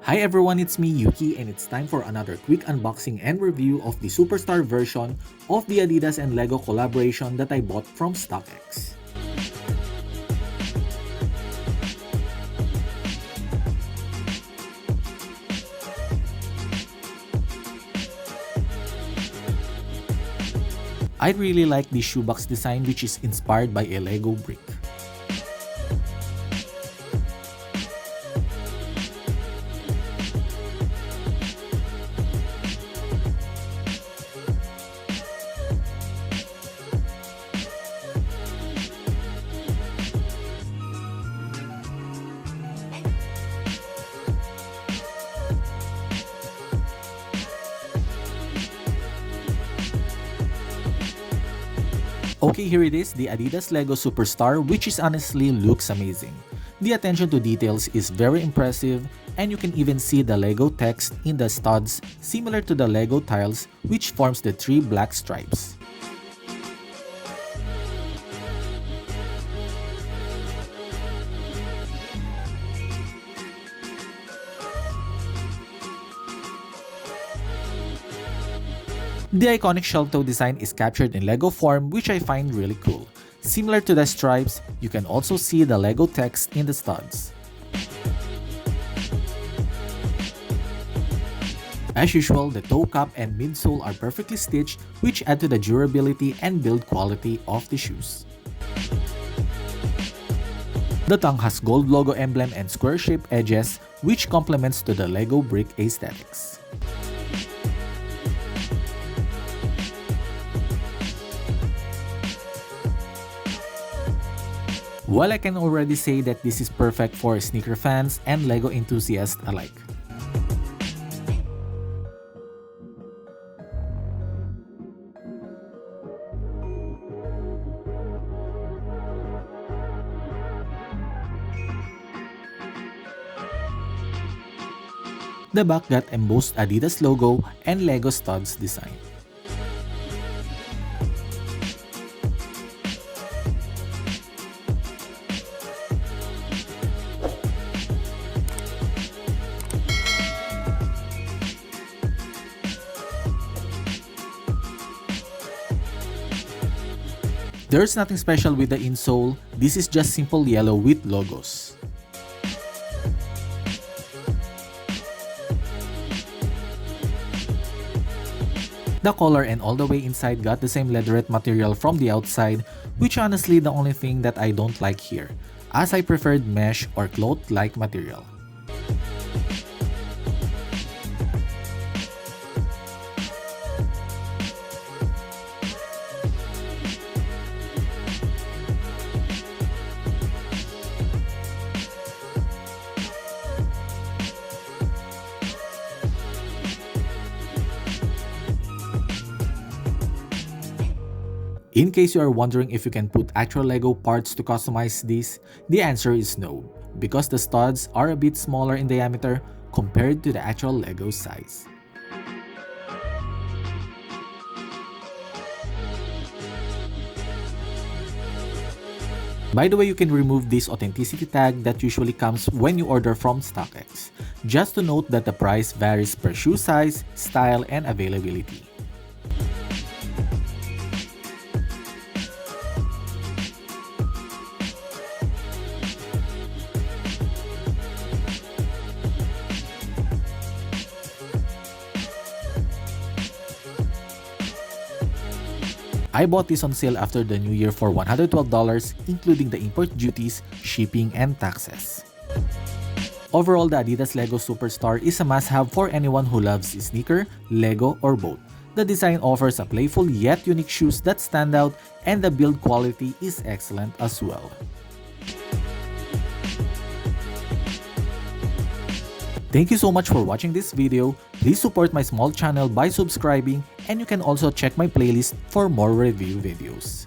Hi everyone, it's me Yuki and it's time for another quick unboxing and review of the Superstar version of the Adidas and Lego collaboration that I bought from StockX. I really like the shoebox design, which is inspired by a Lego brick. Okay, here it is, the Adidas Lego Superstar, which is honestly looks amazing. The attention to details is very impressive, and you can even see the Lego text in the studs similar to the Lego tiles, which forms the three black stripes. The iconic shelf toe design is captured in Lego form, which I find really cool. Similar to the stripes, you can also see the Lego text in the studs. As usual, the toe cap and midsole are perfectly stitched, which add to the durability and build quality of the shoes. The tongue has gold logo emblem and square-shaped edges, which complements to the Lego brick aesthetics. Well, I can already say that this is perfect for sneaker fans and Lego enthusiasts alike. The back got embossed Adidas logo and Lego studs design. There's nothing special with the insole, this is just simple yellow with logos. The collar and all the way inside got the same leatherette material from the outside, which honestly the only thing that I don't like here, as I preferred mesh or cloth-like material. In case you are wondering if you can put actual Lego parts to customize this, the answer is no, because the studs are a bit smaller in diameter compared to the actual Lego size. By the way, you can remove this authenticity tag that usually comes when you order from StockX. Just to note that the price varies per shoe size, style, and availability. I bought this on sale after the new year for $112, including the import duties, shipping, and taxes. Overall, the Adidas Lego Superstar is a must-have for anyone who loves sneaker, Lego, or both. The design offers a playful yet unique shoes that stand out, and the build quality is excellent as well. Thank you so much for watching this video. Please support my small channel by subscribing, and you can also check my playlist for more review videos.